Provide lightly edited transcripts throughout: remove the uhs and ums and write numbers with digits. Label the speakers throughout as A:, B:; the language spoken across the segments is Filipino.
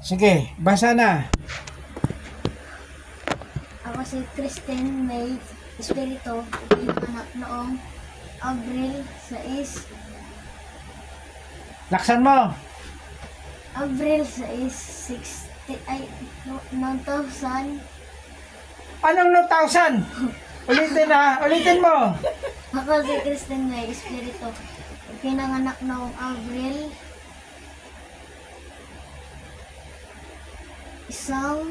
A: Sige, basa na.
B: Ako si Kristen May Espirito, pinanganak noong Abril 6,
A: Laksan mo.
B: Abril 6, 9,000.
A: Anong 2,000? Ulitin na, ulitin mo.
B: Ako si Kristen May Espirito, pinanganak noong Abril isang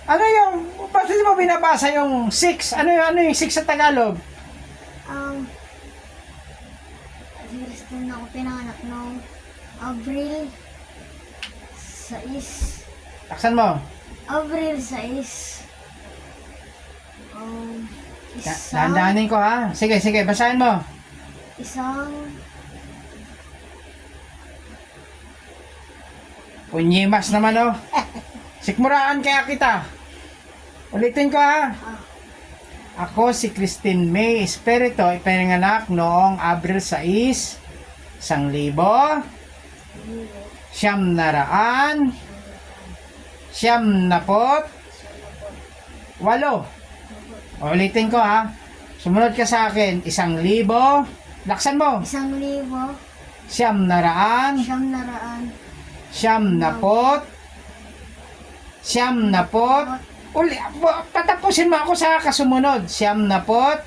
A: Ano yung, bakit mo binabasa yung 6? Ano yung 6 sa Tagalog?
B: si Kristen ako pinanganak noong Abril 6,
A: Laksan mo.
B: Abril 6. Isang
A: Dahan-dahanin ko ha. Sige, basahin mo.
B: isang
A: Punyimas naman oh. Sikmuraan kaya kita. Ulitin ko ha. Ako si Christine May Espirito, ipinanganak noong Abril 6, 1,000, 900, 98. Ulitin ko ha. Sumunod ka sa akin. 1,000. Laksan mo.
B: 1,000,
A: 900, 90. Patapusin mo ako sa kasumunod. 98.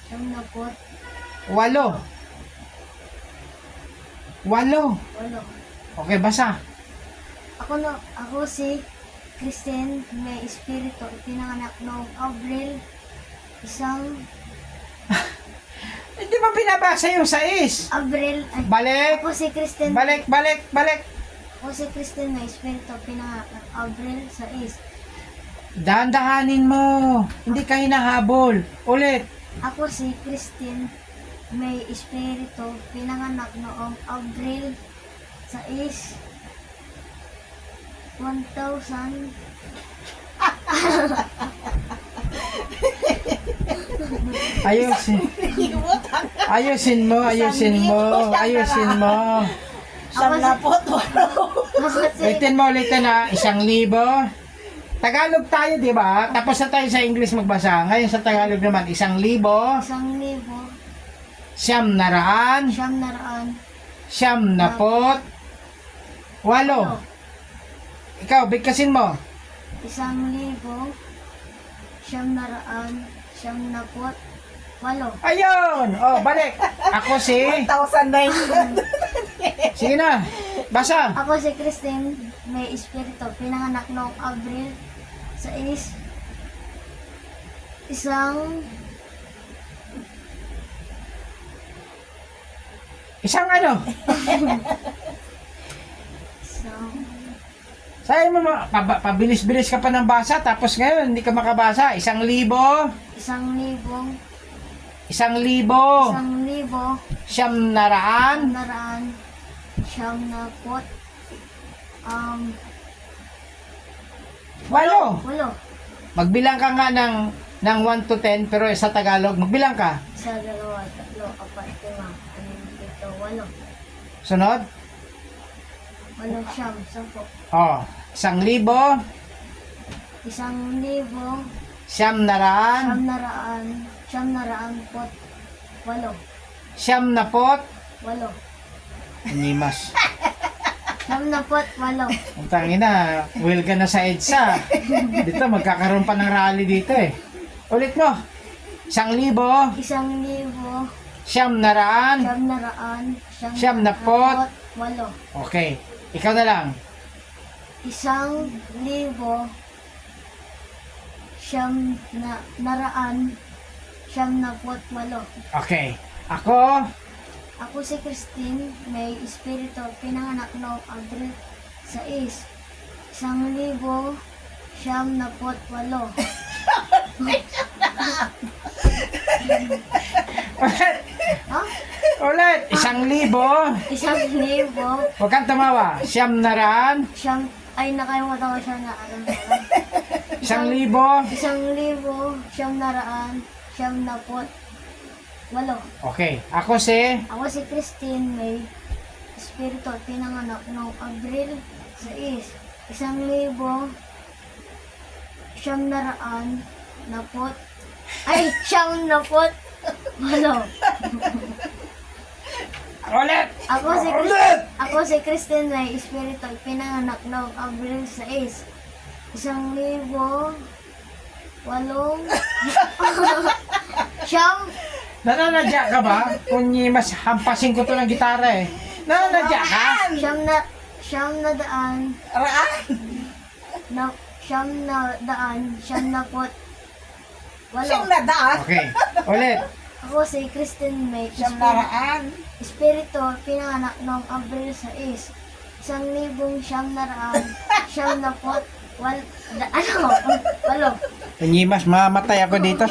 B: 98.
A: 8. Okay, basa.
B: Ako si Kristen May Espirito, pinanganak noong Abril isang
A: Hindi ba binabasa yung 6?
B: Abril ay,
A: Balik.
B: ako si Kristen
A: Balik.
B: Ako si Kristen May Espirito, pinanganak noong Abril 6.
A: Dahan-dahanin mo. Hindi ka hinahabol. Ulit.
B: Ako si Kristen May Espirito, pinanganak noong Abril 6, 1,000.
A: Ayusin mo. Ulitin na. 1,000. Tagalog tayo, di ba? Tapos na tayo sa English magbasa. Ngayon sa Tagalog naman, 1,000.
B: 1,000,
A: 900. 98. Ikaw, bigkasin mo.
B: 1,000, 998.
A: Ayun! Oh, balik. Ako si...
C: 1,900.
A: Sige na. Basa.
B: Ako si Kristen May Espirito, pinanganak noong Abril 6,
A: Isang ano? Sayang mo, pabilis-bilis ka pa ng basa, tapos ngayon hindi ka makabasa. 1,000.
B: 1,000,
A: 1,000.
B: 1,000,
A: 900. 8.
B: 8.
A: Magbilang ka nga ng 1 to 10, pero sa Tagalog, magbilang ka.
B: 1, 2, 3, 4, 5, 6, 7, 8, 9, 10, 11.
A: Sunod?
B: 8, 10.
A: Oh, 1,000.
B: 1,000,
A: 900.
B: 8.
A: Nimas.
B: 98.
A: Ang tangina, will ka na sa EDSA. Dito, magkakaroon pa ng rally dito eh. Ulit mo. 1,000.
B: 1,000,
A: 900.
B: 98.
A: Okay, ikaw na lang.
B: 1,000, 998.
A: Okay, ako,
B: Ako si Christine May Espirito, pinanganak noong Abril 6, 1,098.
A: ulit, 1,000.
B: 1,000.
A: Huwag kang tumawa. 900.
B: Ay, nakalimutan ko siya na ano.
A: 1,000.
B: 1,998.
A: Okay, ako si...
B: Ako si Christine May Espirito, pinanganak noong Abril Sais. 1,000. Siyam na raan. Napot. Ay, siyam napot. Walo.
A: Ulit!
B: Ako si Kristen May Espiritu, pinanganak noong Abril 6. 1,000. 8. Siyam.
A: Nananadya ka ba? Kunyi mas hampasin ko to ng gitara eh. Nananadya ka?
B: Siyam na daan. Siyam na daan. Siyam na pot.
C: Siyang
B: Walo.
C: nadaan.
A: Okay. Ulit.
B: Ako si Kristen May
C: Siyang naraan.
B: Espiritu, pinanganak noong Abril 6. 1,000 siyam na raan. Siyam na pot. Walo.
A: Kunyi mas mamatay ako dito.